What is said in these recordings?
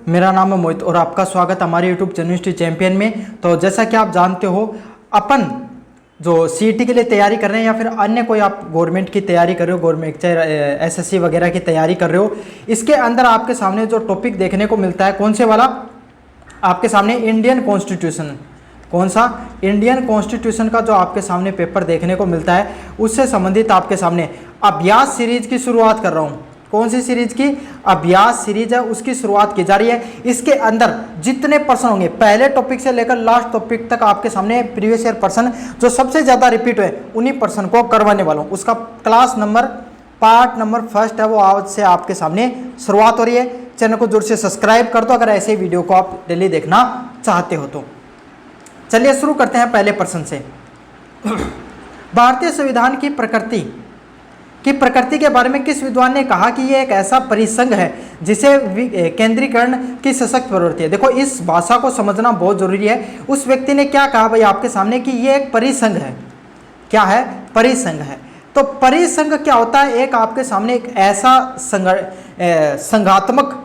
मेरा नाम है मोहित और आपका स्वागत हमारे यूट्यूब यूनिवर्सिटी चैंपियन में। तो जैसा कि आप जानते हो, अपन जो सीईटी के लिए तैयारी कर रहे हैं या फिर अन्य कोई आप गवर्नमेंट की तैयारी कर रहे हो, गवर्नमेंट चाहे एसएससी वगैरह की तैयारी कर रहे हो, इसके अंदर आपके सामने जो टॉपिक देखने को मिलता है कौन से वाला, आपके सामने इंडियन कॉन्स्टिट्यूशन। कौन सा? इंडियन कॉन्स्टिट्यूशन का जो आपके सामने पेपर देखने को मिलता है उससे संबंधित आपके सामने अभ्यास सीरीज की शुरुआत कर रहा हूँ। कौन सी सीरीज की? अभ्यास सीरीज है, उसकी शुरुआत की जा रही है। इसके अंदर जितने प्रश्न होंगे पहले टॉपिक से लेकर लास्ट टॉपिक तक आपके सामने प्रीवियस ईयर प्रश्न जो सबसे ज्यादा रिपीट हुए उन्हीं प्रश्न को करवाने वाला हूं। उसका class number part number first है, वो आज से आपके सामने शुरुआत हो रही है। चैनल को जोर से सब्सक्राइब कर दो अगर ऐसे वीडियो को आप डेली देखना चाहते हो तो। चलिए शुरू करते हैं पहले प्रश्न से। भारतीय संविधान की प्रकृति के बारे में किस विद्वान ने कहा कि यह एक ऐसा परिसंघ है जिसे केंद्रीकरण की सशक्त प्रवृत्ति है? देखो, इस भाषा को समझना बहुत जरूरी है। उस व्यक्ति ने क्या कहा भाई आपके सामने कि यह एक परिसंघ है। क्या है? परिसंघ है। तो परिसंघ क्या होता है? एक आपके सामने एक ऐसा संघात्मक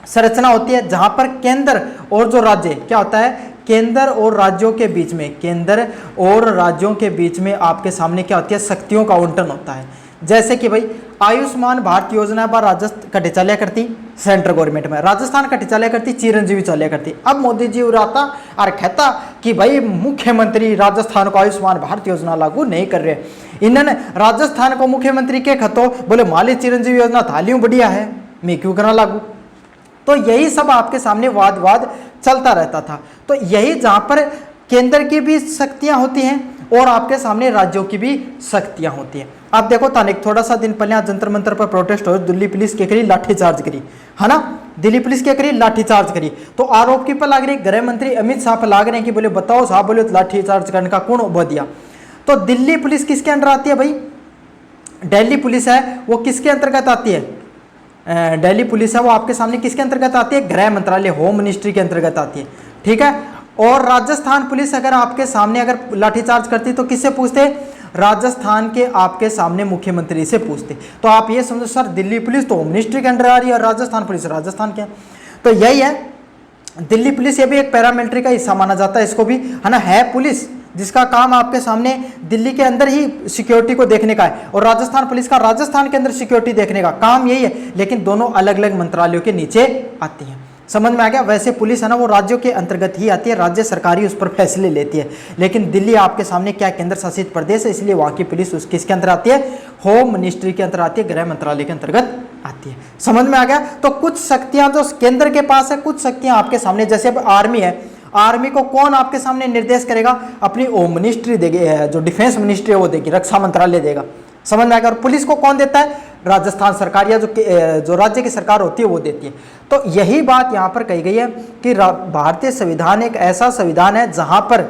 संरचना होती है जहां पर केंद्र और जो राज्य क्या होता है, केंद्र और राज्यों के बीच में, केंद्र और राज्यों के बीच में आपके सामने क्या होती है, शक्तियों का आवंटन होता है। जैसे कि भाई आयुष्मान भारत योजना पर राजस्थान का टिचालिया करती सेंट्रल गवर्नमेंट में, राजस्थान का टिचालिया करती चिरंजीवी चालिया करती। अब मोदी जी उड़ाता और कहता कि भाई मुख्यमंत्री राजस्थान को आयुष्मान भारत योजना लागू नहीं कर रहे। इन्होंने राजस्थान को मुख्यमंत्री के खतो बोले माली चिरंजीवी योजना थालियों बढ़िया है, मैं क्यों करा लागू। तो यही सब आपके सामने वाद चलता रहता था। तो यही जहां पर केंद्र की भी शक्तियां होती हैं और आपके सामने राज्यों की भी शक्तियां होती हैं। अब देखो तानिक थोड़ा सा दिन पहले जंतर मंतर पर प्रोटेस्ट हो, दिल्ली पुलिस के करी लाठीचार्ज करी, है ना, दिल्ली पुलिस के करी लाठीचार्ज करी। तो आरोप की पर लाग रही गृह मंत्री अमित शाह पर लाग रहे हैं कि बोले बताओ साहब, बोले लाठीचार्ज करने का कौन उबा दिया। तो दिल्ली पुलिस किसके अंडर आती है भाई? दिल्ली पुलिस है वो किसके अंतर्गत आती है? दिल्ली पुलिस है वो आपके सामने किसके अंतर्गत आती है? गृह मंत्रालय, होम मिनिस्ट्री के अंतर्गत आती है। ठीक है। और राजस्थान पुलिस अगर आपके सामने अगर लाठीचार्ज करती तो किससे पूछते? राजस्थान के आपके सामने मुख्यमंत्री से पूछते। तो आप ये समझो सर, दिल्ली पुलिस तो होम मिनिस्ट्री के अंडर आ रही है और राजस्थान पुलिस राजस्थान के। तो यही है, दिल्ली पुलिस ये भी एक पैरामिलिट्री का हिस्सा माना जाता है इसको भी, है ना, है पुलिस जिसका काम आपके सामने दिल्ली के अंदर ही सिक्योरिटी को देखने का है और राजस्थान पुलिस का राजस्थान के अंदर सिक्योरिटी देखने का काम यही है, लेकिन दोनों अलग अलग मंत्रालयों के नीचे आती हैं। समझ में आ गया? वैसे पुलिस है ना वो राज्यों के अंतर्गत ही आती है, राज्य सरकार ही उस पर फैसले लेती है, लेकिन दिल्ली आपके सामने क्या केंद्र शासित प्रदेश है, इसलिए वहां की पुलिस उस किसके अंदर आती है? होम मिनिस्ट्री के अंदर आती है, गृह मंत्रालय के अंतर्गत आती है। समझ में आ गया? तो कुछ शक्तियां जो केंद्र के पास है, कुछ शक्तियां आपके सामने, जैसे अब आर्मी है, आर्मी को कौन आपके सामने निर्देश करेगा? अपनी होम मिनिस्ट्री देगी, जो डिफेंस मिनिस्ट्री है वो देगी, रक्षा मंत्रालय देगा। समझ में आएगा? और पुलिस को कौन देता है? राजस्थान सरकार या जो राज्य की सरकार होती है वो देती है। तो यही बात यहाँ पर कही गई है कि भारतीय संविधान एक ऐसा संविधान है जहां पर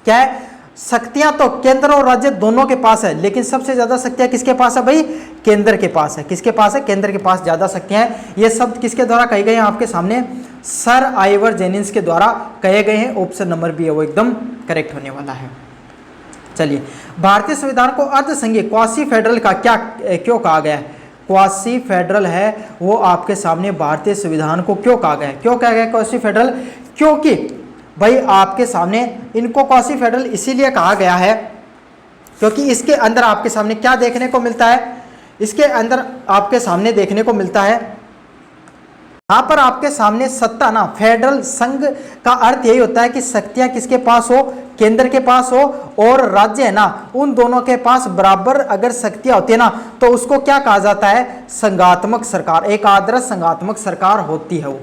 क्या है, शक्तियां तो केंद्र और राज्य दोनों के पास है, लेकिन सबसे ज्यादा शक्तियां किसके पास है भाई? केंद्र के पास है। किसके पास है? केंद्र के पास ज्यादा शक्तियां हैं। ये शब्द किसके द्वारा कहे गए हैं आपके सामने? सर आइवर जेनिंग्स के द्वारा कहे गए हैं। ऑप्शन नंबर बी है वो एकदम करेक्ट होने वाला है। चलिए, भारतीय संविधान को अर्धसंघीय क्वासी फेडरल का क्या क्यों कहा गया है? क्वासी फेडरल है वो आपके सामने भारतीय संविधान को क्यों कहा गया है? क्यों कहा गया क्वासी फेडरल? क्योंकि भाई आपके सामने इनको क्वासी फेडरल इसीलिए कहा गया है क्योंकि इसके अंदर आपके सामने क्या देखने को मिलता है? इसके अंदर आपके सामने देखने को मिलता है, यहां पर आपके सामने सत्ता ना, फेडरल संघ का अर्थ यही होता है कि शक्तियां किसके पास हो? केंद्र के पास हो, और राज्य है ना उन दोनों के पास बराबर अगर शक्तियां होती है ना तो उसको क्या कहा जाता है? संघात्मक सरकार, एक आदर्श संघात्मक सरकार होती है वो।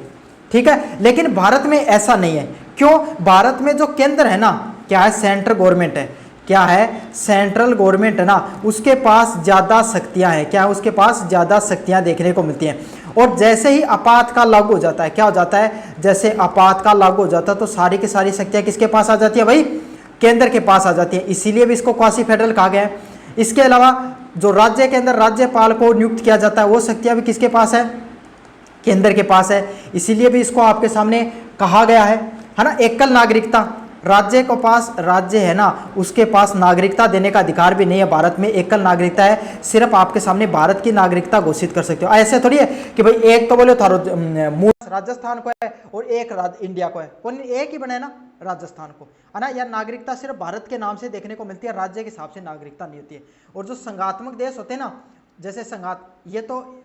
ठीक है। लेकिन भारत में ऐसा नहीं है। क्यों? भारत में जो केंद्र है ना, क्या है? सेंट्रल गवर्नमेंट है। क्या है? सेंट्रल गवर्नमेंट है ना, उसके पास ज्यादा शक्तियां हैं। क्या है? उसके पास ज्यादा शक्तियां देखने को मिलती हैं। और जैसे ही आपातकाल लागू हो जाता है, क्या हो जाता है? जैसे आपातकाल लागू हो जाता है तो सारी की सारी शक्तियां किसके पास आ जाती है भाई? केंद्र के पास आ जाती है। इसीलिए भी इसको क्वासी फेडरल कहा गया है। इसके अलावा जो राज्य के अंदर राज्यपाल को नियुक्त किया जाता है वो शक्तियां भी किसके पास है? केंद्र के पास है। इसीलिए भी इसको आपके सामने कहा गया है ना। एकल नागरिकता, राज्य है ना, उसके पास नागरिकता देने का अधिकार भी नहीं है। भारत में एकल नागरिकता है, सिर्फ आपके सामने भारत की नागरिकता घोषित कर सकते हो। ऐसे थोड़ी है कि भाई एक तो बोले थारो मूल राजस्थान को है और एक इंडिया को है, कौन एक ही बने ना राजस्थान को, है ना। या नागरिकता सिर्फ भारत के नाम से देखने को मिलती है, राज्य के हिसाब से नागरिकता नहीं होती है। और जो संघात्मक देश होते हैं ना, जैसे ये तो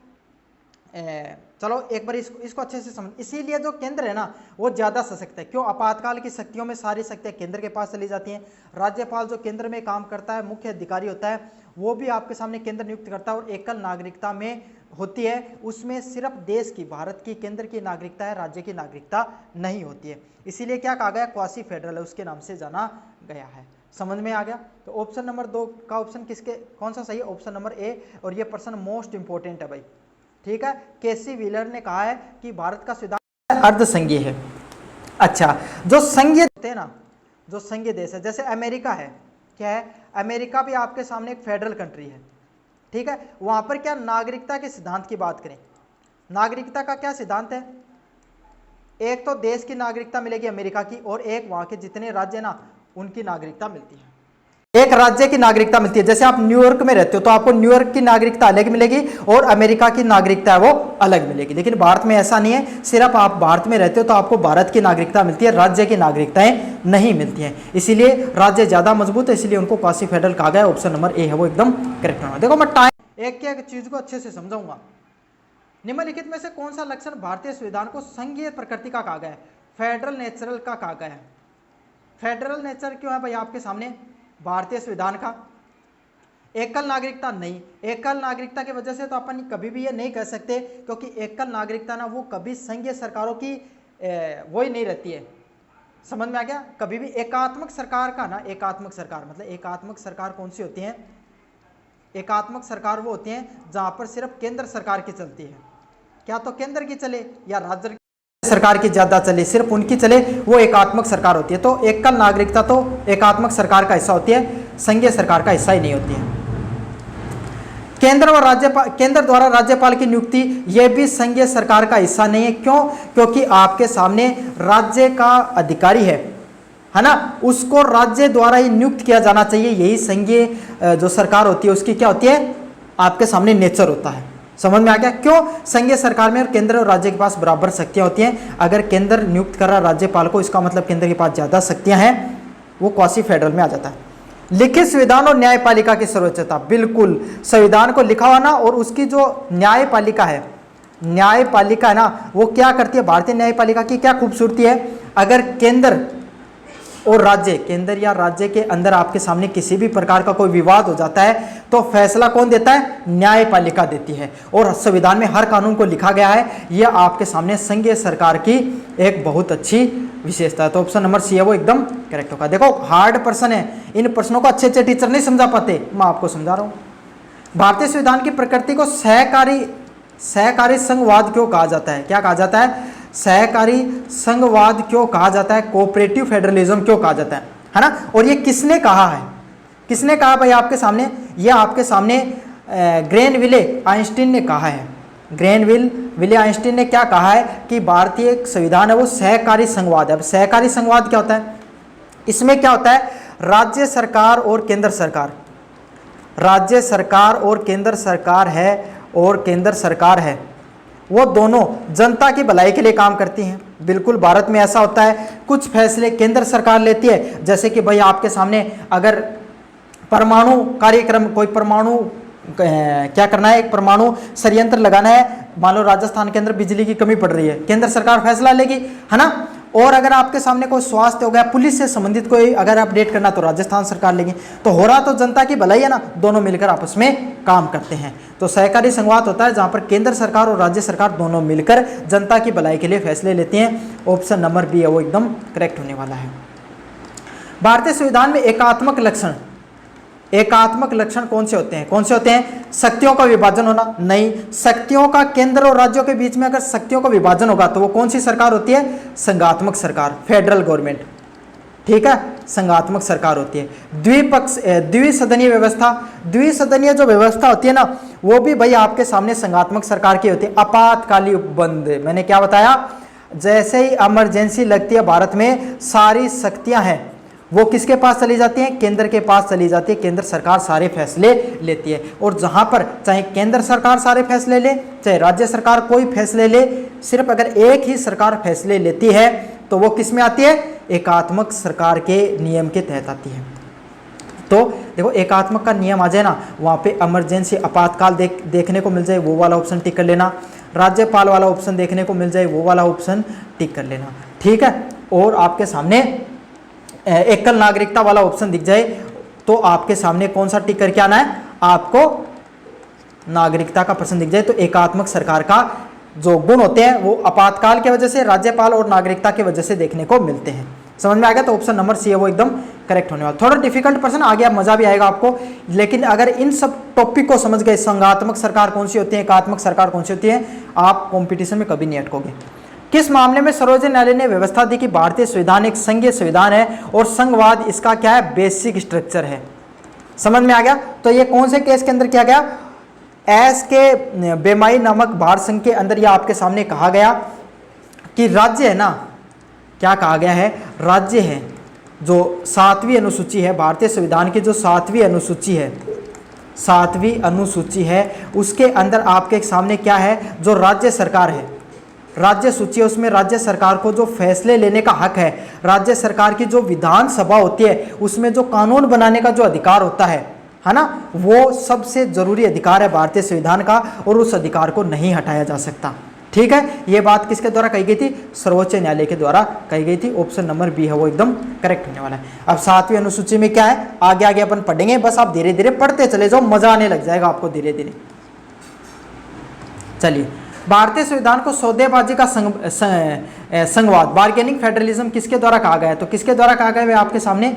चलो एक बार इसको अच्छे से समझ। इसीलिए जो केंद्र है ना वो ज्यादा सशक्त है। क्यों? आपातकाल की शक्तियों में सारी शक्तियां केंद्र के पास चली जाती हैं। राज्यपाल जो केंद्र में काम करता है, मुख्य अधिकारी होता है, वो भी आपके सामने केंद्र नियुक्त करता है। और एकल नागरिकता में होती है, उसमें सिर्फ देश की, भारत की केंद्र की नागरिकता है, राज्य की नागरिकता नहीं होती है। इसीलिए क्या कहा गया? क्वासी फेडरल है, उसके नाम से जाना गया है। समझ में आ गया? तो ऑप्शन नंबर 2 का ऑप्शन कौन सा सही है? Option number A. और ये प्रश्न मोस्ट इंपोर्टेंट है भाई, ठीक है। केसी व्हीलर ने कहा है कि भारत का संविधान अर्धसंघीय है। अच्छा, जो संघीय होते हैं ना, जो संघीय देश है, जैसे अमेरिका है, क्या है? अमेरिका भी आपके सामने एक फेडरल कंट्री है, ठीक है। वहां पर क्या नागरिकता के सिद्धांत की बात करें, नागरिकता का क्या सिद्धांत है? एक तो देश की नागरिकता मिलेगी अमेरिका की, और एक वहां के जितने राज्य ना उनकी नागरिकता मिलती है। एक राज्य की नागरिकता मिलती है। जैसे आप न्यूयॉर्क में रहते हो तो आपको न्यूयॉर्क की नागरिकता अलग मिलेगी और अमेरिका की नागरिकता है वो अलग मिलेगी। लेकिन भारत में ऐसा नहीं है, सिर्फ आप भारत में रहते हो तो आपको भारत की नागरिकता मिलती है, राज्य की नागरिकताएं नहीं मिलती हैं। इसीलिए राज्य ज्यादा मजबूत है, इसलिए उनको क्वासी फेडरल कहा गया। ऑप्शन नंबर ए है वो एकदम करेक्ट होगा। देखो मैं टाइम एक चीज को अच्छे से समझाऊंगा। निम्नलिखित में से कौन सा लक्षण भारतीय संविधान को संघीय प्रकृति का कहा गया है? फेडरल नेचरल का कहा गया है। फेडरल नेचर क्यों है भाई आपके सामने भारतीय संविधान का? एकल नागरिकता नहीं, एकल नागरिकता की वजह से तो अपन कभी भी ये नहीं कह सकते, क्योंकि एकल नागरिकता ना वो कभी संघीय सरकारों की वो ही नहीं रहती है। समझ में आ गया? कभी भी एकात्मक सरकार का ना, एकात्मक सरकार मतलब एकात्मक सरकार कौन सी होती है? एकात्मक सरकार वो होती है जहां पर सिर्फ केंद्र सरकार की चलती है, क्या तो केंद्र की चले या राज्य सरकार की ज्यादा चले, सिर्फ उनकी चले, वो एकात्मक सरकार होती है। तो एकल नागरिकता तो एकात्मक सरकार का हिस्सा होती है, संघीय सरकार का हिस्सा ही नहीं होती है। केंद्र द्वारा राज्यपाल की नियुक्ति यह भी संघीय सरकार का हिस्सा नहीं है। क्यों? क्योंकि आपके सामने राज्य का अधिकारी है ना, उसको राज्य द्वारा ही नियुक्त किया जाना चाहिए। यही संघीय जो सरकार होती है उसकी क्या होती है? आपके सामने नेचर होता है। समझ में आ गया? क्यों? संघीय सरकार में और केंद्र और राज्य के पास बराबर शक्तियां होती हैं। अगर केंद्र नियुक्त कर रहा राज्यपाल को, इसका मतलब केंद्र के पास ज्यादा शक्तियां हैं, वो क्वासी फेडरल में आ जाता है। लिखित संविधान और न्यायपालिका की सर्वोच्चता, बिल्कुल संविधान को लिखा हुआ ना, और उसकी जो न्यायपालिका है, न्यायपालिका है ना, वो क्या करती है? भारतीय न्यायपालिका की क्या खूबसूरती है, अगर केंद्र और राज्य, केंद्र या राज्य के अंदर आपके सामने किसी भी प्रकार का कोई विवाद हो जाता है तो फैसला कौन देता है? न्यायपालिका देती है। और संविधान में हर कानून को लिखा गया है। यह आपके सामने संघीय सरकार की एक बहुत अच्छी विशेषता है। तो ऑप्शन नंबर सी है वो एकदम करेक्ट होगा। देखो हार्ड प्रश्न है, इन प्रश्नों को अच्छे अच्छे टीचर नहीं समझा पाते, मैं आपको समझा रहा हूँ। भारतीय संविधान की प्रकृति को सहकारी संघवाद क्यों कहा जाता है? क्या कहा जाता है? सहकारी संघवाद क्यों कहा जाता है? कोऑपरेटिव फेडरलिज्म क्यों कहा जाता है ना? और ये किसने कहा है? किसने कहा भाई आपके सामने? ये आपके सामने ग्रेनविले आइंस्टीन ने कहा है। ग्रेनविले आइंस्टीन ने क्या कहा है कि भारतीय संविधान है वो सहकारी संघवाद है। अब सहकारी संघवाद क्या होता है? इसमें क्या होता है? राज्य सरकार और केंद्र सरकार, राज्य सरकार और केंद्र सरकार है, वो दोनों जनता की भलाई के लिए काम करती हैं। बिल्कुल भारत में ऐसा होता है, कुछ फैसले केंद्र सरकार लेती है, जैसे कि भाई आपके सामने अगर परमाणु कार्यक्रम, कोई परमाणु क्या करना है, एक परमाणु संयंत्र लगाना है, मान लो राजस्थान के अंदर बिजली की कमी पड़ रही है, केंद्र सरकार फैसला लेगी, है ना। और अगर आपके सामने कोई स्वास्थ्य हो गया, पुलिस से संबंधित कोई अगर अपडेट करना तो राजस्थान सरकार लेगी। तो हो रहा तो जनता की भलाई है ना, दोनों मिलकर आपस में काम करते हैं। तो सहकारी संघवाद होता है जहां पर केंद्र सरकार और राज्य सरकार दोनों मिलकर जनता की भलाई के लिए फैसले लेते हैं। ऑप्शन नंबर बी है वो एकदम करेक्ट होने वाला है। भारतीय संविधान में एकात्मक लक्षण कौन से होते हैं? कौन से होते हैं? शक्तियों का विभाजन होना नहीं। शक्तियों का केंद्र और राज्यों के बीच में अगर शक्तियों का विभाजन होगा तो वो कौन सी सरकार होती है? संघात्मक सरकार, फेडरल गवर्नमेंट, ठीक है, संघात्मक सरकार होती है। द्विसदनीय व्यवस्था, द्विसदनीय जो व्यवस्था होती है ना, वो भी भाई आपके सामने संघात्मक सरकार की होती है। आपातकालीन उपबंध, मैंने क्या बताया? जैसे ही इमरजेंसी लगती है भारत में, सारी शक्तियां हैं वो किसके पास चली जाती है? केंद्र के पास चली जाती है। केंद्र सरकार सारे फैसले लेती है। और जहां पर चाहे केंद्र सरकार सारे फैसले ले, चाहे राज्य सरकार कोई फैसले ले, सिर्फ अगर एक ही सरकार फैसले लेती है तो वो किस में आती है? एकात्मक सरकार के नियम के तहत आती है। तो देखो एकात्मक का नियम आ जाए ना, वहाँ पे इमरजेंसी आपातकाल देखने को मिल जाए, वो वाला ऑप्शन टिक कर लेना। राज्यपाल वाला ऑप्शन देखने को मिल जाए, वो वाला ऑप्शन टिक कर लेना, ठीक है। और आपके सामने एकल नागरिकता वाला ऑप्शन दिख जाए तो आपके सामने कौन सा टिक करके आना है? आपको नागरिकता का प्रश्न दिख जाए तो एकात्मक सरकार का जो गुण होते हैं वो आपातकाल की वजह से, राज्यपाल और नागरिकता की वजह से देखने को मिलते हैं। समझ में आ गया? तो ऑप्शन नंबर सी है वो एकदम करेक्ट होने वाला। थोड़ा डिफिकल्ट प्रश्न आ गया, मजा भी आएगा आपको, लेकिन अगर इन सब टॉपिक को समझ गए, संघात्मक सरकार कौन सी होती है, एकात्मक सरकार कौन सी होती है, आप कंपटीशन में कभी नहीं अटकोगे। किस मामले में सर्वोच्च न्यायालय ने व्यवस्था दी कि भारतीय संविधान एक संघीय संविधान है और संघवाद इसका क्या है? बेसिक स्ट्रक्चर है। समझ में आ गया? तो ये कौन से केस के अंदर किया गया? एस के बेमाई नामक भारत संघ के अंदर यह आपके सामने कहा गया कि राज्य है ना, क्या कहा गया है? राज्य है जो 7वीं अनुसूची है, भारतीय संविधान की जो 7वीं अनुसूची है, 7वीं अनुसूची है, उसके अंदर आपके सामने क्या है? जो राज्य सरकार है, राज्य सूची है, उसमें राज्य सरकार को जो फैसले लेने का हक है, राज्य सरकार की जो विधानसभा होती है उसमें जो कानून बनाने का जो अधिकार होता है ना, वो सबसे जरूरी अधिकार है भारतीय संविधान का और उस अधिकार को नहीं हटाया जा सकता। ठीक है, ये बात किसके द्वारा कही गई थी? सर्वोच्च न्यायालय के द्वारा कही गई थी। ऑप्शन नंबर बी है वो एकदम करेक्ट होने वाला है। अब 7वीं अनुसूची में क्या है, आगे आगे अपन पढ़ेंगे, बस आप धीरे धीरे पढ़ते चले जाओ, मजा आने लग जाएगा आपको धीरे धीरे। चलिए, भारतीय संविधान को सौदेबाजी का संघवाद, बार्गेनिंग फेडरलिज्म किसके द्वारा कहा गया है? तो किसके द्वारा कहा गया है आपके सामने?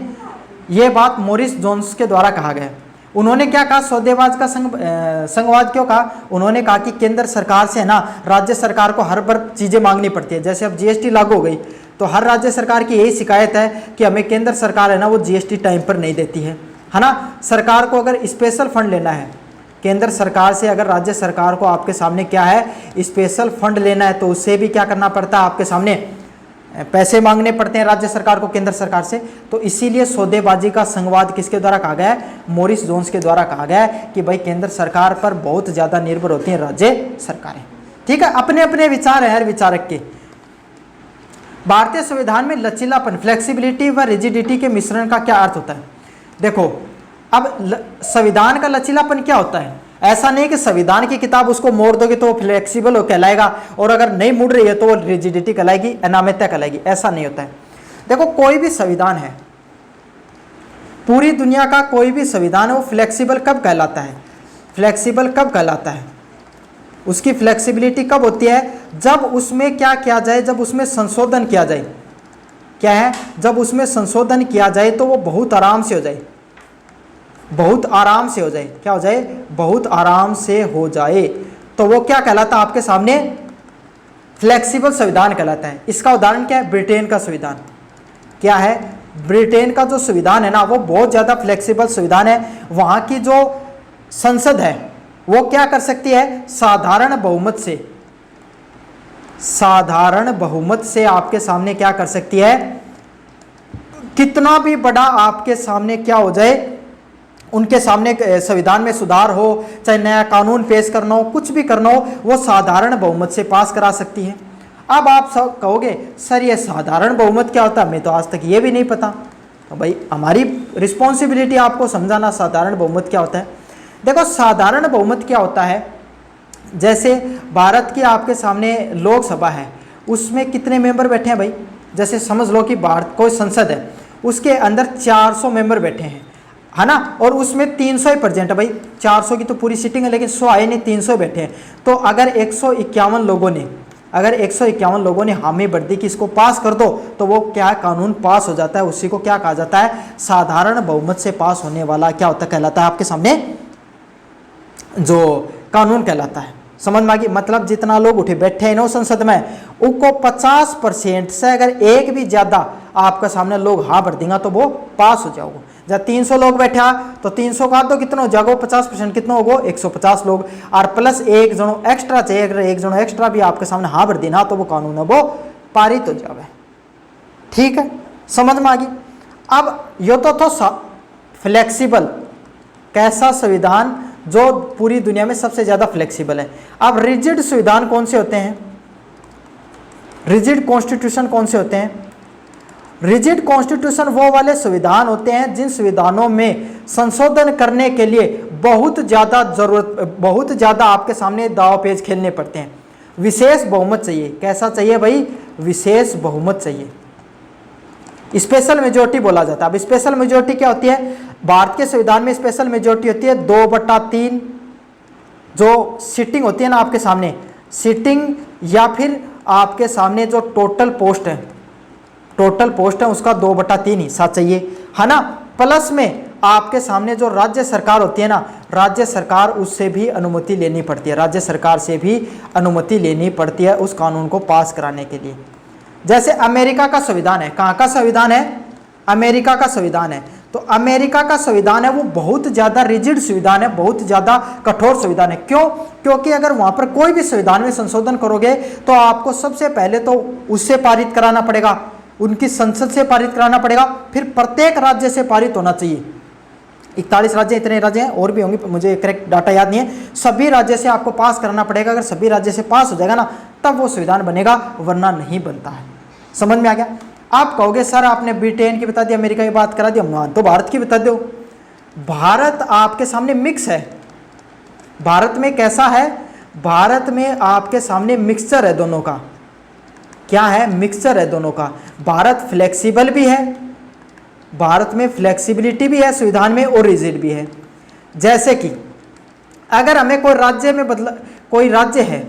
ये बात मॉरिस जोन्स के द्वारा कहा गया है। उन्होंने क्या कहा? सौदेबाज का संघवाद क्यों कहा? उन्होंने कहा कि केंद्र सरकार से है ना राज्य सरकार को हर बार चीजें मांगनी पड़ती है। जैसे अब जीएसटी लागू हो गई तो हर राज्य सरकार की यही शिकायत है कि हमें केंद्र सरकार है ना वो जीएसटी टाइम पर नहीं देती है ना। सरकार को अगर स्पेशल फंड लेना है, केंद्र सरकार से अगर राज्य सरकार को आपके सामने क्या है स्पेशल फंड लेना है, तो उससे भी क्या करना पड़ता है? आपके सामने पैसे मांगने पड़ते हैं राज्य सरकार को केंद्र सरकार से। तो इसीलिए सौदेबाजी का संघवाद किसके द्वारा कहा गया है? मॉरिस जोन्स के द्वारा कहा गया है कि भाई केंद्र सरकार पर बहुत ज्यादा निर्भर होती हैं राज्य सरकारें। ठीक है, अपने अपने विचार है हर विचारक के। भारतीय संविधान में लचीलापन, फ्लेक्सिबिलिटी व रिजिडिटी के मिश्रण का क्या अर्थ होता है? देखो, अब संविधान का लचीलापन क्या होता है? ऐसा नहीं कि संविधान की किताब उसको मोड़ दोगे तो वो फ्लेक्सिबल कहलाएगा और अगर नहीं मुड़ रही है तो वो रिजिडिटी कहलाएगी, अनामिकता कहलाएगी। ऐसा नहीं होता है। देखो, कोई भी संविधान है, पूरी दुनिया का कोई भी संविधान है, वो फ्लेक्सिबल कब कहलाता है? फ्लेक्सिबल कब कहलाता है? उसकी फ्लेक्सिबिलिटी कब होती है? जब उसमें क्या किया जाए, जब उसमें संशोधन किया जाए। क्या है? जब उसमें संशोधन किया जाए तो वो बहुत आराम से हो जाए, बहुत आराम से हो जाए। क्या हो जाए? बहुत आराम से हो जाए, तो वो क्या कहलाता है आपके सामने? फ्लेक्सिबल संविधान कहलाता है। इसका उदाहरण क्या है? ब्रिटेन का संविधान। क्या है? ब्रिटेन का जो संविधान है ना वो बहुत ज़्यादा फ्लेक्सिबल संविधान है। वहाँ की जो संसद है वो क्या कर सकती है? साधारण बहुमत से, साधारण बहुमत से आपके सामने क्या कर सकती है? कितना भी बड़ा आपके सामने क्या हो जाए, उनके सामने संविधान में सुधार हो, चाहे नया कानून पेश करना हो, कुछ भी करना हो, वो साधारण बहुमत से पास करा सकती है। अब आप सब कहोगे सर ये साधारण बहुमत क्या होता है? मैं तो आज तक ये भी नहीं पता। तो भाई हमारी रिस्पॉन्सिबिलिटी आपको समझाना साधारण बहुमत क्या होता है। देखो, साधारण बहुमत क्या होता है? जैसे भारत की आपके सामने लोकसभा है, उसमें कितने मेंबर बैठे हैं भाई? जैसे समझ लो कि भारत कोई संसद है, उसके अंदर 400 मेंबर बैठे हैं, है ना, और उसमें 300 ही प्रेजेंट है भाई। 400 की तो पूरी सीटिंग है, लेकिन 100 आए नहीं, 300 बैठे हैं। तो अगर 151 लोगों ने हामी भर दी कि इसको पास कर दो, तो वो क्या कानून पास हो जाता है। उसी को क्या कहा जाता है? साधारण बहुमत से पास होने वाला क्या होता कहलाता है आपके सामने? जो कानून कहलाता है। समझ में आ गई? मतलब जितना लोग उठे बैठे हैं ना संसद में, उनको 50% से अगर एक भी ज्यादा आपका सामने लोग हाँ भर देंगे तो वो पास हो जाओगे। जब 300 लोग बैठा तो 300 का तो कितना हो जाओगे? 50% कितना होगा? 150 लोग, और प्लस एक जनो एक्स्ट्रा चाहिए। अगर एक जनो एक्स्ट्रा भी आपके सामने हाँ भर देना तो वो कानून है वो पारित हो जाए। ठीक है, समझ में आ गई? अब ये तो फ्लेक्सिबल, कैसा संविधान जो पूरी दुनिया में सबसे ज्यादा फ्लेक्सिबल है। अब रिजिड संविधान कौन से होते हैं, रिजिड कॉन्स्टिट्यूशन कौन से होते हैं? रिजिड कॉन्स्टिट्यूशन वो वाले संविधान होते हैं जिन संविधानों में संशोधन करने के लिए बहुत ज़्यादा आपके सामने दाव पेच खेलने पड़ते हैं। विशेष बहुमत चाहिए। कैसा चाहिए भाई? विशेष बहुमत चाहिए। स्पेशल मेजोरिटी बोला जाता है। अब स्पेशल मेजोरिटी क्या होती है? भारत के संविधान में स्पेशल मेजोरिटी होती है 2/3, जो सीटिंग होती है ना आपके सामने, सीटिंग या फिर आपके सामने जो टोटल पोस्ट है उसका 2/3 हिस्सा चाहिए, है ना। प्लस में आपके सामने जो राज्य सरकार होती है ना, राज्य सरकार उससे भी अनुमति लेनी पड़ती है, राज्य सरकार से भी अनुमति लेनी पड़ती है उस कानून को पास कराने के लिए। जैसे अमेरिका का संविधान है, कहाँ का संविधान है? अमेरिका का संविधान है। तो अमेरिका का संविधान है वो बहुत ज़्यादा रिजिड संविधान है, बहुत ज़्यादा कठोर संविधान है। क्यों? क्योंकि अगर वहाँ पर कोई भी संविधान में संशोधन करोगे तो आपको सबसे पहले तो उससे पारित कराना पड़ेगा, उनकी संसद से पारित कराना पड़ेगा, फिर प्रत्येक राज्य से पारित होना चाहिए। 41 राज्य, इतने राज्य हैं, और भी होंगे, मुझे करेक्ट डाटा याद नहीं है। सभी राज्य से आपको पास कराना पड़ेगा। अगर सभी राज्य से पास हो जाएगा ना तब वो संविधान बनेगा, वरना नहीं बनता है। समझ में आ गया? आप कहोगे सर आपने ब्रिटेन की बता दी, अमेरिका की बात करा दी, मान तो भारत की बता दो। भारत आपके सामने मिक्स है। भारत में कैसा है? भारत में आपके सामने मिक्सचर है दोनों का। क्या है? मिक्सचर है दोनों का। भारत फ्लेक्सिबल भी है, भारत में फ्लेक्सिबिलिटी भी है संविधान में, और रिजिड भी है। जैसे कि अगर हमें कोई राज्य में कोई राज्य है,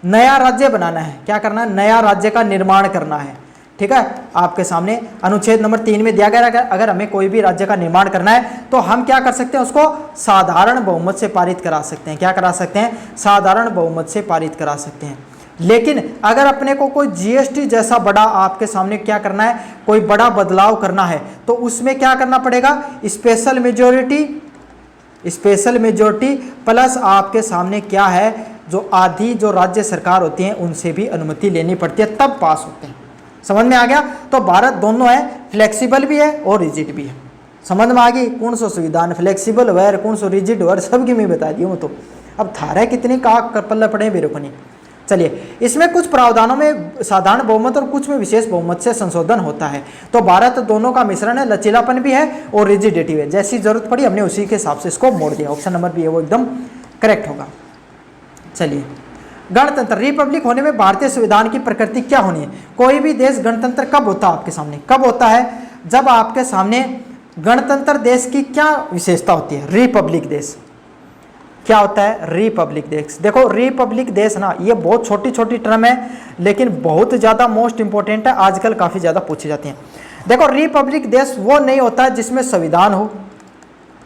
नया राज्य बनाना है, क्या करना है? नया राज्य का निर्माण करना है। ठीक है, आपके सामने अनुच्छेद नंबर 3 में दिया गया है, अगर हमें कोई भी राज्य का निर्माण करना है तो हम क्या कर सकते हैं? उसको साधारण बहुमत से पारित करा सकते हैं। क्या करा सकते हैं? साधारण बहुमत से पारित करा सकते हैं। लेकिन अगर अपने को कोई जीएसटी जैसा बड़ा आपके सामने क्या करना है, कोई बड़ा बदलाव करना है, तो उसमें क्या करना पड़ेगा? स्पेशल मेजोरिटी प्लस आपके सामने क्या है, जो आधी जो राज्य सरकार होती हैं उनसे भी अनुमति लेनी पड़ती है, तब पास होते हैं। समझ में आ गया? तो भारत दोनों है, फ्लेक्सिबल भी है और रिजिड भी है। समझ में आ गई? कौन सा संविधान फ्लेक्सिबल हुआ, कौन सा रिजिड हुआ, सबकी मैं बता दी हूँ। तो अब थारा कितनी कहा पल्ला पड़े मेरे को नहीं। चलिए, इसमें कुछ प्रावधानों में साधारण बहुमत और कुछ में विशेष बहुमत से संशोधन होता है। तो भारत दोनों का मिश्रण है, लचीलापन भी है और रिजिडिटी है। जैसी जरूरत पड़ी हमने उसी के हिसाब से इसको मोड़ दिया। ऑप्शन नंबर बी है वो एकदम करेक्ट होगा। चलिए, गणतंत्र रिपब्लिक होने में भारतीय संविधान की प्रकृति क्या होनी है? कोई भी देश गणतंत्र कब होता है आपके सामने? कब होता है? जब आपके सामने गणतंत्र देश की क्या विशेषता होती है? रिपब्लिक देश क्या होता है? रिपब्लिक देश। देखो, रिपब्लिक देश ना, ये बहुत छोटी छोटी टर्म है लेकिन बहुत ज़्यादा मोस्ट इंपॉर्टेंट है, आजकल काफ़ी ज़्यादा पूछी जाती हैं। देखो, रिपब्लिक देश वो नहीं होता है जिसमें संविधान हो,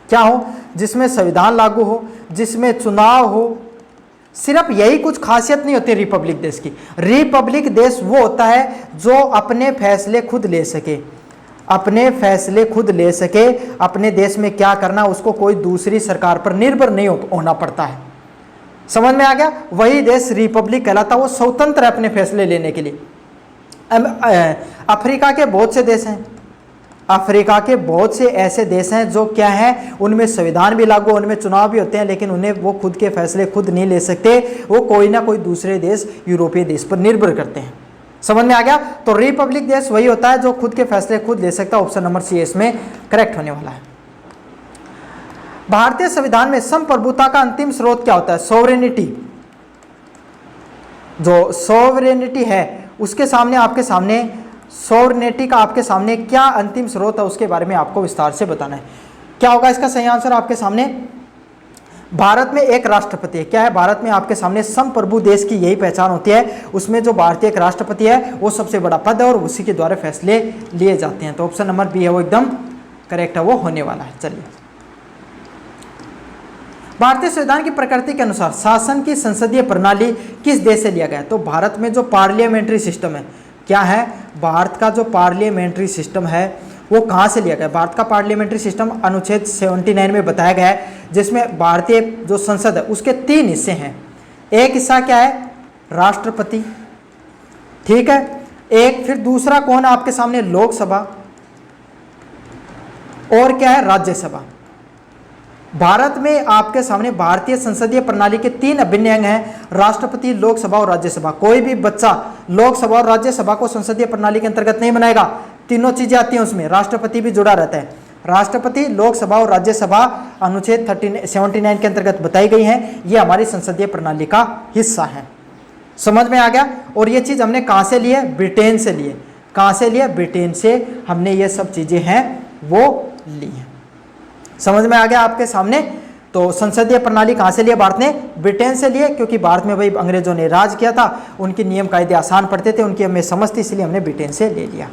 क्या हो? जिसमें संविधान लागू हो, जिसमें चुनाव हो। सिर्फ यही कुछ खासियत नहीं होती रिपब्लिक देश की। रिपब्लिक देश वो होता है जो अपने फैसले खुद ले सके, अपने फैसले खुद ले सके, अपने देश में क्या करना उसको कोई दूसरी सरकार पर निर्भर नहीं होना पड़ता है। समझ में आ गया? वही देश रिपब्लिक कहलाता है, वो स्वतंत्र है अपने फैसले लेने के लिए। अफ्रीका के बहुत से देश हैं, अफ्रीका के बहुत से ऐसे देश हैं जो क्या हैं, उनमें संविधान भी लागू, उनमें चुनाव भी होते हैं, लेकिन उन्हें वो खुद के फैसले खुद नहीं ले सकते, वो कोई ना कोई दूसरे देश, यूरोपीय देश पर निर्भर करते हैं। समझ में आ गया? तो रिपब्लिक देश वही होता है जो खुद के फैसले खुद ले सकता है। ऑप्शन नंबर सी इसमें करेक्ट होने वाला है। भारतीय संविधान में संप्रभुता का अंतिम स्रोत क्या होता है? सोवरेनिटी। जो सोवरेनिटी है उसके सामने आपके सामने सोवरेनिटी का आपके सामने क्या अंतिम स्रोत है उसके बारे में आपको विस्तार से बताना है। क्या होगा इसका सही आंसर आपके सामने? भारत में एक राष्ट्रपति है। क्या है? भारत में आपके सामने संप्रभु देश की यही पहचान होती है, उसमें जो भारतीय एक राष्ट्रपति है वो सबसे बड़ा पद है और उसी के द्वारा फैसले लिए जाते हैं। तो ऑप्शन नंबर बी है वो एकदम करेक्ट है, वो होने वाला है। चलिए, भारतीय संविधान की प्रकृति के अनुसार शासन की संसदीय प्रणाली किस देश से लिया गया? तो भारत में जो पार्लियामेंट्री सिस्टम है, क्या है? भारत का जो पार्लियामेंट्री सिस्टम है वो कहाँ से लिया गया? भारत का पार्लियामेंट्री सिस्टम अनुच्छेद 79 में बताया गया है, जिसमें भारतीय जो संसद है उसके 3 हिस्से हैं। एक हिस्सा क्या है? राष्ट्रपति, ठीक है। एक फिर दूसरा कौन है आपके सामने? लोकसभा, और क्या है राज्यसभा। भारत में आपके सामने भारतीय संसदीय प्रणाली के 3 अभिन्न अंग हैं, राष्ट्रपति, लोकसभा और राज्यसभा। कोई भी बच्चा लोकसभा और राज्यसभा को संसदीय प्रणाली के अंतर्गत नहीं बनाएगा, तीनों चीजें आती हैं उसमें, राष्ट्रपति भी जुड़ा रहता है। राष्ट्रपति, लोकसभा और राज्यसभा अनुच्छेद 79 के अंतर्गत बताई गई हैं, ये हमारी संसदीय प्रणाली का हिस्सा है। समझ में आ गया। और ये चीज हमने कहां से ली है? ब्रिटेन से लिए। कहां से लिए? ब्रिटेन से हमने ये सब चीजें हैं वो ली हैं। समझ में आ गया आपके सामने। तो संसदीय प्रणाली कहां से लिया भारत ने? ब्रिटेन से लिए, क्योंकि भारत में भाई अंग्रेजों ने राज किया था, उनके नियम कायदे आसान पड़ते थे, उनकी हमें समझ थी, इसलिए हमने ब्रिटेन से ले लिया।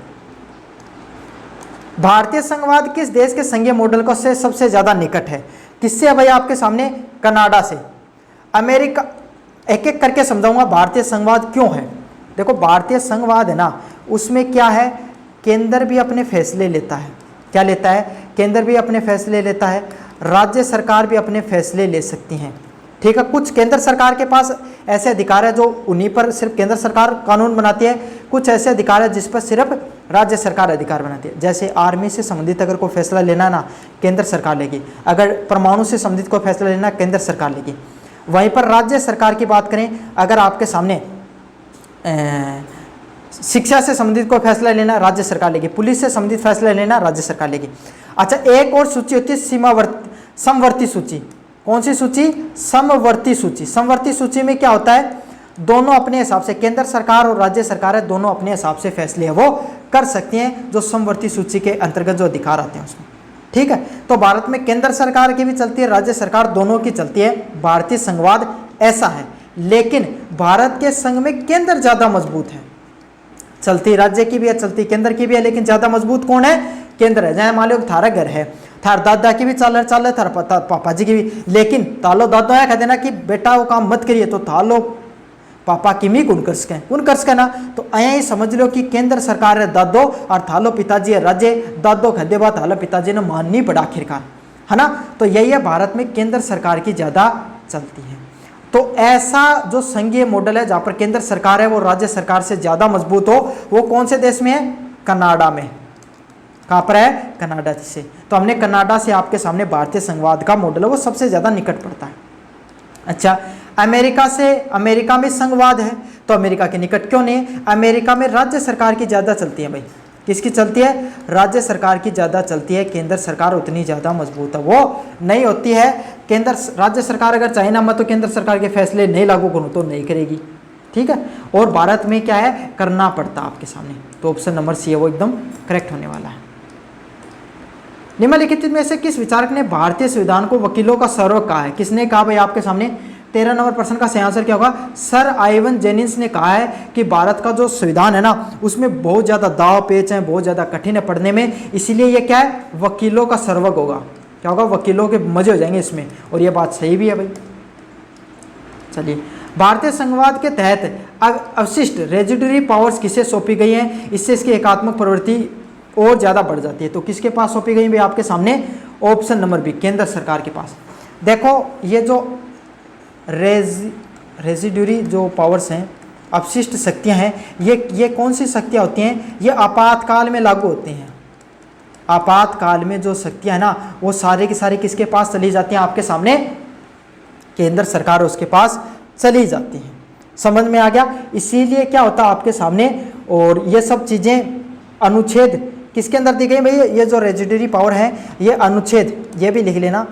भारतीय संघवाद किस देश के संघीय मॉडल को से सबसे ज्यादा निकट है? किससे है भाई? आपके सामने कनाडा से, अमेरिका। एक एक करके समझाऊंगा भारतीय संघवाद क्यों है। देखो भारतीय संघवाद है ना, उसमें क्या है, केंद्र भी अपने फैसले लेता है। क्या लेता है? केंद्र भी अपने फैसले लेता है, राज्य सरकार भी अपने फैसले ले सकती हैं। ठीक है, कुछ केंद्र सरकार के पास ऐसे अधिकार है जो उन्हीं पर सिर्फ केंद्र सरकार कानून बनाती है, कुछ ऐसे अधिकार है जिस पर सिर्फ राज्य सरकार अधिकार बनाती है। जैसे आर्मी से संबंधित अगर कोई फैसला लेना है ना, केंद्र सरकार लेगी। अगर परमाणु से संबंधित कोई फैसला लेना, केंद्र सरकार लेगी। वहीं पर राज्य सरकार की बात करें, अगर आपके सामने शिक्षा से संबंधित कोई फैसला लेना, राज्य सरकार लेगी। पुलिस से संबंधित फैसला लेना, राज्य सरकार लेगी। अच्छा, एक और सूची होती है समवर्ती सूची। कौन सी सूची? समवर्ती सूची। समवर्ती सूची में क्या होता है, दोनों अपने हिसाब से, केंद्र सरकार और राज्य सरकार है, दोनों अपने हिसाब से फैसले वो कर सकती हैं, जो समवर्ती सूची के अंतर्गत जो अधिकार आते हैं उसमें। ठीक है, तो भारत में केंद्र सरकार की भी चलती है, राज्य सरकार दोनों की चलती है। भारतीय संघवाद ऐसा है, लेकिन भारत के संघ में केंद्र ज्यादा मजबूत है। चलती राज्य की भी है, चलती केंद्र की भी है, लेकिन ज्यादा मजबूत कौन है? केंद्र है। जहाँ मान लो थारा घर है, थार दादा की भी चाल है, थार पापा जी की भी, लेकिन तालो दादा है कह देना कि बेटा वो काम मत करिए, तो थालो पापा की मी कौन कर सके ना। तो अया ही समझ लो कि केंद्र सरकार है दादो और थालो पिताजी है राज्य। दादो खदे बात थालो पिताजी ने माननी पड़ा आखिरकार, है ना। तो यही है, भारत में केंद्र सरकार की ज्यादा चलती है। तो ऐसा जो संघीय मॉडल है जहां पर केंद्र सरकार है वो राज्य सरकार से ज्यादा मजबूत हो, वो कौन से देश में है? कनाडा में। कहां पर है? कनाडा से। तो हमने कनाडा से आपके सामने भारतीय संघवाद का मॉडल है वो सबसे ज्यादा निकट पड़ता है। अच्छा, अमेरिका से, अमेरिका में संघवाद है, तो अमेरिका के निकट क्यों नहीं है? अमेरिका में राज्य सरकार की ज्यादा चलती है भाई। किसकी चलती है? राज्य सरकार की ज्यादा चलती है। केंद्र सरकार उतनी ज्यादा मजबूत है वो नहीं होती है। केंद्र राज्य सरकार अगर चाहे ना मत तो केंद्र सरकार के फैसले नहीं लागू करूँ तो नहीं करेगी। ठीक है, और भारत में क्या है, करना पड़ता आपके सामने। तो ऑप्शन नंबर सी है वो एकदम करेक्ट होने वाला है। निम्नलिखित में से किस विचारक ने भारतीय संविधान को वकीलों का स्वर्ग कहा है? किसने कहा भाई? आपके सामने 13 नंबर प्रश्न का सही आंसर क्या होगा? सर आइवन जेनिंग्स ने कहा है कि भारत का जो संविधान है ना, उसमें बहुत ज़्यादा दाव पेच है, बहुत ज़्यादा कठिन है पढ़ने में, इसीलिए ये क्या है, वकीलों का सर्वग होगा। क्या होगा? वकीलों के मजे हो जाएंगे इसमें, और ये बात सही भी है भाई। चलिए, भारतीय संघवाद के तहत अवशिष्ट रेजिडरी पावर्स किसे सौंपी गई हैं? इससे इसकी एकात्मक प्रवृत्ति और ज़्यादा बढ़ जाती है। तो किसके पास सौंपी गई भाई? आपके सामने ऑप्शन नंबर बी, केंद्र सरकार के पास। देखो, ये जो रेजिडरी जो पावर्स हैं, अपशिष्ट शक्तियां हैं, ये कौन सी शक्तियां होती हैं? ये आपातकाल में लागू होती हैं। आपातकाल में जो शक्तियां हैं ना, वो सारे की सारी किसके पास चली जाती हैं? आपके सामने केंद्र सरकार उसके पास चली जाती हैं। समझ में आ गया? इसीलिए क्या होता है आपके सामने, और ये सब चीज़ें अनुच्छेद किसके अंदर दी गई भाई? ये जो रेजिडरी पावर है, ये अनुच्छेद, ये भी लिख लेना,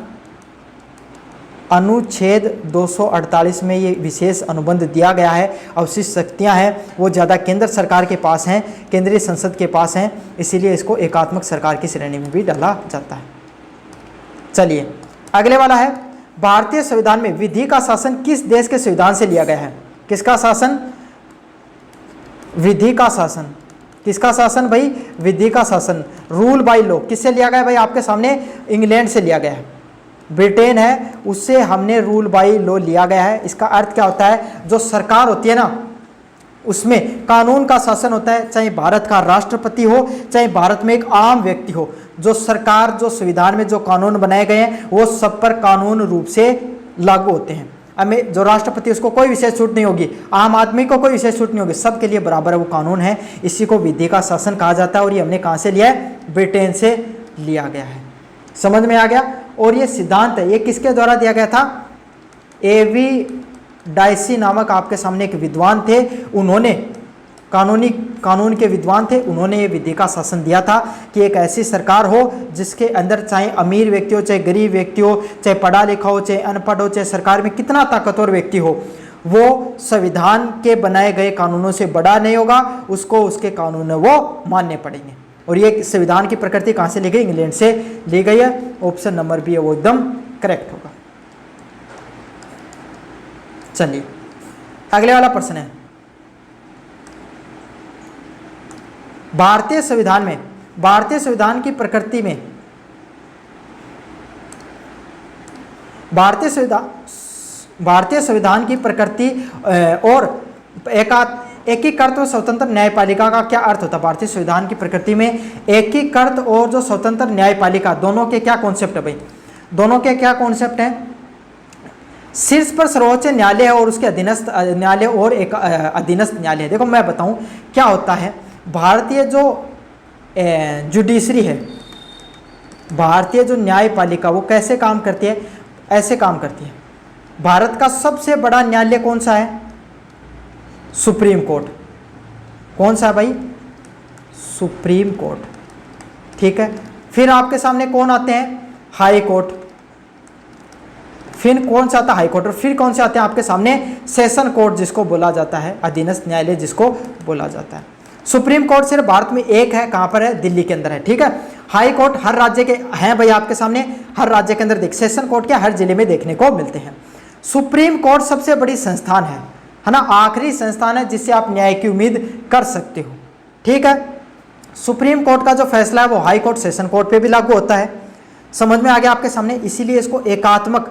अनुच्छेद 248 में ये विशेष अनुबंध दिया गया है। अवशिष्ट शक्तियां हैं वो ज़्यादा केंद्र सरकार के पास हैं, केंद्रीय संसद के पास हैं, इसीलिए इसको एकात्मक सरकार की श्रेणी में भी डाला जाता है। चलिए, अगले वाला है, भारतीय संविधान में विधि का शासन किस देश के संविधान से लिया गया है? किसका शासन? विधि का शासन। किसका शासन भाई? विधि का शासन, रूल बाय लॉ किससे लिया गया भाई? आपके सामने इंग्लैंड से लिया गया है। ब्रिटेन है, उससे हमने रूल बाय लॉ लिया गया है। इसका अर्थ क्या होता है? जो सरकार होती है ना, उसमें कानून का शासन होता है, चाहे भारत का राष्ट्रपति हो, चाहे भारत में एक आम व्यक्ति हो। जो सरकार, जो संविधान में जो कानून बनाए गए हैं वो सब पर कानून रूप से लागू होते हैं। हमें जो राष्ट्रपति उसको कोई विशेष छूट नहीं होगी, आम आदमी को कोई विशेष छूट नहीं होगी, सबके लिए बराबर है वो कानून है। इसी को विधि का शासन कहा जाता है, और ये हमने कहाँ से लिया है? ब्रिटेन से लिया गया है। समझ में आ गया। और ये सिद्धांत है, ये किसके द्वारा दिया गया था? एवी डाइसी नामक आपके सामने एक विद्वान थे, उन्होंने कानून के विद्वान थे, उन्होंने ये विधि का शासन दिया था कि एक ऐसी सरकार हो जिसके अंदर चाहे अमीर व्यक्ति हो, चाहे गरीब व्यक्ति हो, चाहे पढ़ा लिखा हो, चाहे अनपढ़ हो, चाहे सरकार में कितना ताकतवर व्यक्ति हो, वो संविधान के बनाए गए कानूनों से बड़ा नहीं होगा, उसको उसके कानून वो मानने पड़ेंगे। और ये संविधान की प्रकृति कहाँ से ली गई? इंग्लैंड से ली गई है। ऑप्शन नंबर बी है वो एकदम करेक्ट होगा। चलिए अगले वाला प्रश्न है, भारतीय संविधान की प्रकृति में भारतीय संविधान की प्रकृति और एकीकृत और स्वतंत्र न्यायपालिका का क्या अर्थ होता है? भारतीय संविधान की प्रकृति में एकीकृत और जो स्वतंत्र न्यायपालिका, दोनों के क्या कॉन्सेप्ट है भाई? दोनों के क्या कॉन्सेप्ट है? शीर्ष पर सर्वोच्च न्यायालय और उसके अधीनस्थ न्यायालय और एक अधीनस्थ न्यायालय। देखो मैं बताऊं क्या होता है। भारतीय जो जुडिशरी है, भारतीय जो न्यायपालिका, वो कैसे काम करती है? ऐसे काम करती है। भारत का सबसे बड़ा न्यायालय कौन सा है? Supreme court. कौन सा है भाई? सुप्रीम कोर्ट, ठीक है। फिर आपके सामने कौन आते हैं? High court. फिर कौन सा आता है? High court. और फिर कौन से आते हैं आपके सामने? सेशन कोर्ट, जिसको बोला जाता है अधीनस्थ न्यायालय, जिसको बोला जाता है। सुप्रीम कोर्ट सिर्फ भारत में एक है, कहां पर है? दिल्ली के अंदर है, ठीक है। हाई कोर्ट हर राज्य के हैं भाई आपके सामने, हर राज्य के अंदर देख। सेशन कोर्ट क्या हर जिले में देखने को मिलते हैं। सुप्रीम कोर्ट सबसे बड़ी संस्थान है ना, आखिरी संस्थान है जिससे आप न्याय की उम्मीद कर सकते हो, ठीक है। सुप्रीम कोर्ट का जो फैसला है वो हाई कोर्ट, सेशन कोर्ट पे भी लागू होता है। समझ में आ गया आपके सामने। इसीलिए इसको एकात्मक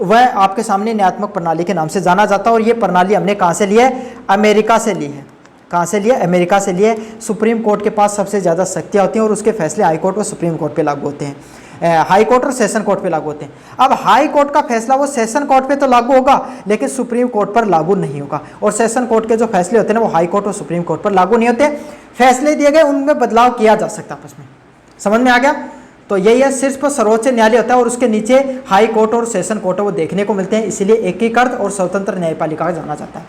वह आपके सामने न्यायात्मक प्रणाली के नाम से जाना जाता है। और ये प्रणाली हमने कहाँ से ली है? अमेरिका से ली है। कहाँ से लिए? अमेरिका से लिए। सुप्रीम कोर्ट के पास सबसे ज़्यादा शक्तियाँ होती हैं और उसके फैसले हाई कोर्ट और सुप्रीम कोर्ट पे लागू होते हैं, हाई कोर्ट और सेशन कोर्ट पे लागू होते हैं। अब हाई कोर्ट का फैसला वो सेशन कोर्ट पे तो लागू होगा, लेकिन सुप्रीम कोर्ट पर लागू नहीं होगा। और सेशन कोर्ट के जो फैसले होते हैं ना, वो हाई कोर्ट और सुप्रीम कोर्ट पर लागू नहीं होते। फैसले दिए गए उनमें बदलाव किया जा सकता है आपस में। समझ में आ गया? तो यही है, शीर्ष पर सर्वोच्च न्यायालय होता है और उसके नीचे हाई कोर्ट और सेशन कोर्ट वो देखने को मिलते हैं। इसीलिए एकीकृत और स्वतंत्र न्यायपालिका जाना जाता है।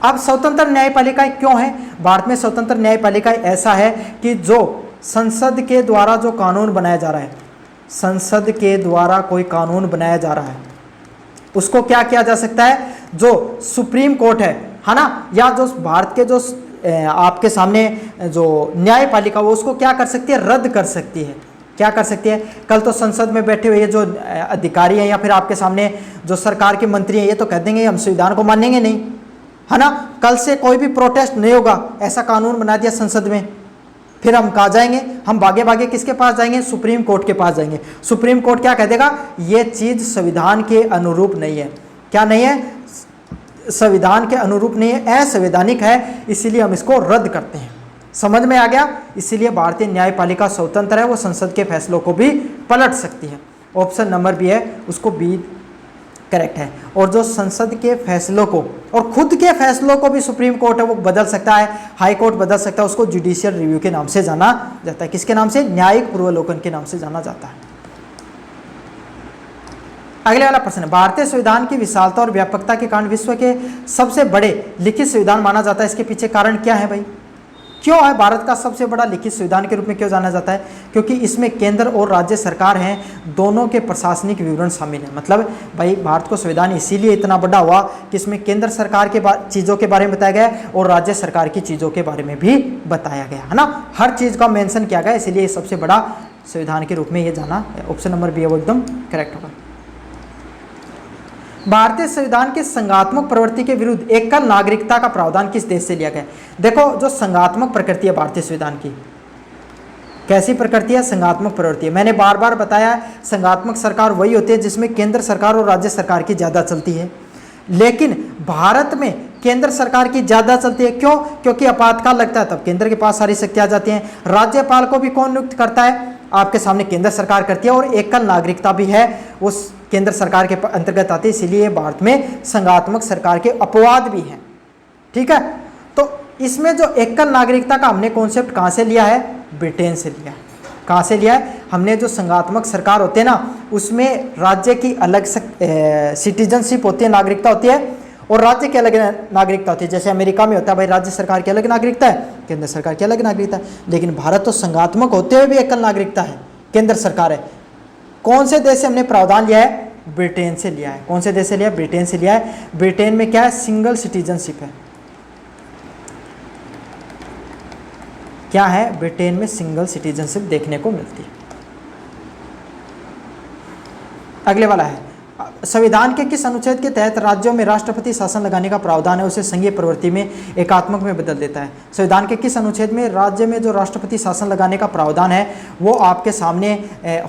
अब स्वतंत्र न्यायपालिकाएं क्यों है भारत में? स्वतंत्र न्यायपालिका ऐसा है कि जो संसद के द्वारा जो कानून बनाया जा रहा है, संसद के द्वारा कोई कानून बनाया जा रहा है, उसको क्या किया जा सकता है? जो सुप्रीम कोर्ट है ना, या जो भारत के जो आपके सामने जो न्यायपालिका, वो उसको क्या कर सकती है? रद्द कर सकती है। क्या कर सकती है? कल तो संसद में बैठे हुए जो अधिकारी हैं या फिर आपके सामने जो सरकार के मंत्री हैं, ये तो कह देंगे हम संविधान को मानेंगे नहीं, है ना। कल से कोई भी प्रोटेस्ट नहीं होगा, ऐसा कानून बना दिया संसद में। फिर हम कहाँ जाएंगे? हम भागे भागे किसके पास जाएंगे? सुप्रीम कोर्ट के पास जाएंगे। सुप्रीम कोर्ट क्या कह देगा? ये चीज संविधान के अनुरूप नहीं है। क्या नहीं है? संविधान के अनुरूप नहीं है, असंवैधानिक है, इसीलिए हम इसको रद्द करते हैं। समझ में आ गया? इसीलिए भारतीय न्यायपालिका स्वतंत्र है, वो संसद के फैसलों को भी पलट सकती है। ऑप्शन नंबर बी है, उसको बी करेक्ट है। और जो संसद के फैसलों को और खुद के फैसलों को भी सुप्रीम कोर्ट है वो बदल सकता है, हाई कोर्ट बदल सकता है, उसको जुडिशियल रिव्यू के नाम से जाना जाता है। किसके नाम से? न्यायिक पूर्वावलोकन के नाम से जाना जाता है। अगले वाला प्रश्न है, भारतीय संविधान की विशालता और व्यापकता के कारण विश्व के सबसे बड़े लिखित संविधान माना जाता है। इसके पीछे कारण क्या है भाई? क्यों है भारत का सबसे बड़ा लिखित संविधान के रूप में क्यों जाना जाता है? क्योंकि इसमें केंद्र और राज्य सरकार हैं, दोनों के प्रशासनिक विवरण शामिल हैं। मतलब भाई भारत को संविधान इसीलिए इतना बड़ा हुआ कि इसमें केंद्र सरकार के चीज़ों के बारे में बताया गया और राज्य सरकार की चीज़ों के बारे में भी बताया गया, है ना। हर चीज़ का मेंशन किया गया, इसीलिए सबसे बड़ा संविधान के रूप में ये जाना। ऑप्शन नंबर बी है वो एकदम करेक्ट होगा। भारतीय संविधान के संघात्मक प्रवृत्ति के विरुद्ध एकल नागरिकता का प्रावधान किस देश से लिया गया? देखो जो संघात्मक प्रकृति है भारतीय संविधान की, कैसी प्रकृति है? संघात्मक प्रवृत्ति है। मैंने बार बार बताया संघात्मक सरकार वही होती है जिसमें केंद्र सरकार और राज्य सरकार की ज़्यादा चलती है, लेकिन भारत में केंद्र सरकार की ज़्यादा चलती है। क्यों? क्योंकि आपातकाल लगता है तब केंद्र के पास सारी शक्तियाँ आ जाती हैं। राज्यपाल को भी कौन नियुक्त करता है? आपके सामने केंद्र सरकार करती है। और एकल नागरिकता भी है, उस केंद्र सरकार के अंतर्गत आती है। इसीलिए भारत में संघात्मक सरकार के अपवाद भी हैं, ठीक है। तो इसमें जो एकल नागरिकता का हमने कॉन्सेप्ट कहाँ से लिया है? ब्रिटेन से लिया है। कहाँ से लिया है? हमने जो संघात्मक सरकार होते हैं ना, उसमें राज्य की अलग सिटीजनशिप होती है, नागरिकता होती है, और राज्य की अलग नागरिकता होती है। जैसे अमेरिका में होता है भाई, राज्य सरकार की अलग नागरिकता है, केंद्र सरकार की अलग नागरिकता है। लेकिन भारत तो संघात्मक होते हुए भी एकल नागरिकता है, केंद्र सरकार है। कौन से देश से हमने प्रावधान लिया है? ब्रिटेन से लिया है। कौन से देश से लिया है? ब्रिटेन से लिया है। ब्रिटेन में क्या है? सिंगल सिटीजनशिप है। क्या है? ब्रिटेन में सिंगल सिटीजनशिप देखने को मिलती है। अगले वाला है, संविधान के किस अनुच्छेद के तहत राज्यों में राष्ट्रपति शासन लगाने का प्रावधान है, उसे संघीय प्रवृत्ति में एकात्मक में बदल देता है? संविधान के किस अनुच्छेद में राज्य में जो राष्ट्रपति शासन लगाने का प्रावधान है वो आपके सामने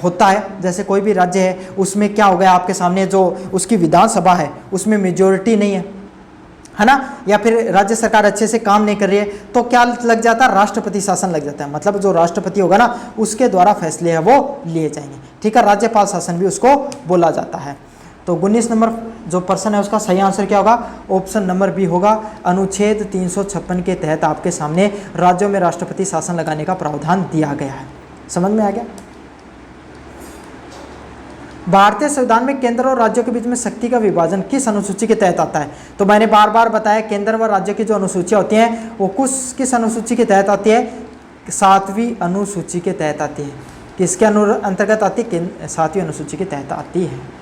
होता है? जैसे कोई भी राज्य है उसमें क्या हो गया, आपके सामने जो उसकी विधानसभा है उसमें मेजोरिटी नहीं है ना, या फिर राज्य सरकार अच्छे से काम नहीं कर रही है, तो क्या लग जाता है? राष्ट्रपति शासन लग जाता है। मतलब जो राष्ट्रपति होगा ना, उसके द्वारा फैसले है वो लिए जाएंगे। ठीक है, राज्यपाल शासन भी उसको बोला जाता है। तो 19 नंबर जो प्रश्न है उसका सही आंसर क्या होगा? ऑप्शन नंबर बी होगा। अनुच्छेद 356 के तहत आपके सामने राज्यों में राष्ट्रपति शासन लगाने का प्रावधान दिया गया है। समझ में आ गया? भारतीय संविधान में केंद्र और राज्यों के बीच में शक्ति का विभाजन किस अनुसूची के तहत आता है? तो मैंने बार बार बताया, केंद्र व राज्यों की जो अनुसूचियां होती हैं वो किस अनुसूची के तहत आती है? 7वीं अनुसूची के तहत आती है। किसके अंतर्गत आती है? 7वीं अनुसूची के तहत आती है।